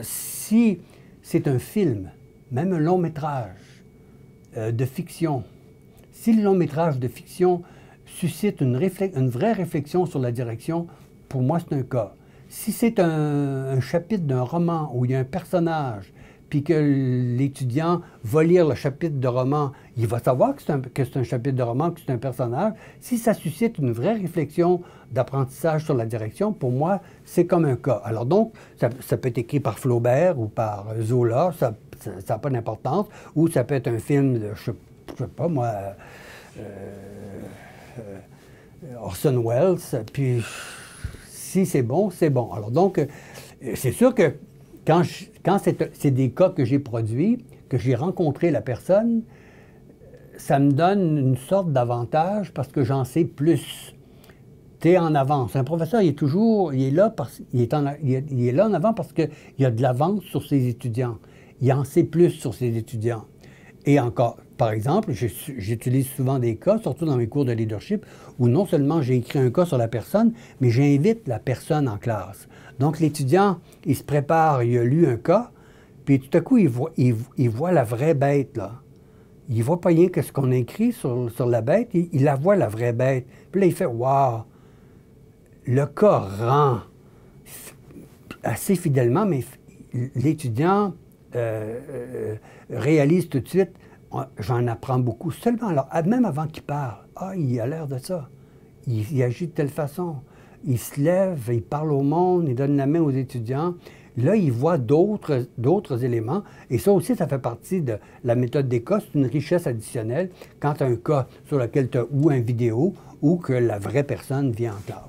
Si c'est un film, même un long métrage de fiction, si le long métrage de fiction suscite une vraie réflexion sur la direction, pour moi c'est un cas. Si c'est un chapitre d'un roman où il y a un personnage, puis que l'étudiant va lire le chapitre de roman, il va savoir que c'est un chapitre de roman, que c'est un personnage. Si ça suscite une vraie réflexion d'apprentissage sur la direction, pour moi, c'est comme un cas. Alors donc, ça peut être écrit par Flaubert ou par Zola, ça n'a pas d'importance, ou ça peut être un film de, je sais pas moi, Orson Welles, puis si c'est bon, c'est bon. Alors donc, c'est sûr que quand c'est des cas que j'ai produits, que j'ai rencontré la personne, ça me donne une sorte d'avantage parce que j'en sais plus. Tu es en avance. Un professeur, il est là en avant parce qu'il a de l'avance sur ses étudiants. Il en sait plus sur ses étudiants. Et encore, par exemple, j'utilise souvent des cas, surtout dans mes cours de leadership, où non seulement j'ai écrit un cas sur la personne, mais j'invite la personne en classe. Donc l'étudiant, il se prépare, il a lu un cas, puis tout à coup, il voit la vraie bête, là. Il ne voit pas rien que ce qu'on a écrit sur la bête, il la voit, la vraie bête. Puis là, il fait « Wow! » Le cas rend assez fidèlement, mais l'étudiant réalise tout de suite, j'en apprends beaucoup. Seulement, alors, même avant qu'il parle, il a l'air de ça. Il agit de telle façon. Il se lève, il parle au monde, il donne la main aux étudiants. Là, il voit d'autres éléments. Et ça aussi, ça fait partie de la méthode des cas. C'est une richesse additionnelle quand tu as un cas sur lequel tu as ou une vidéo ou que la vraie personne vient en classe.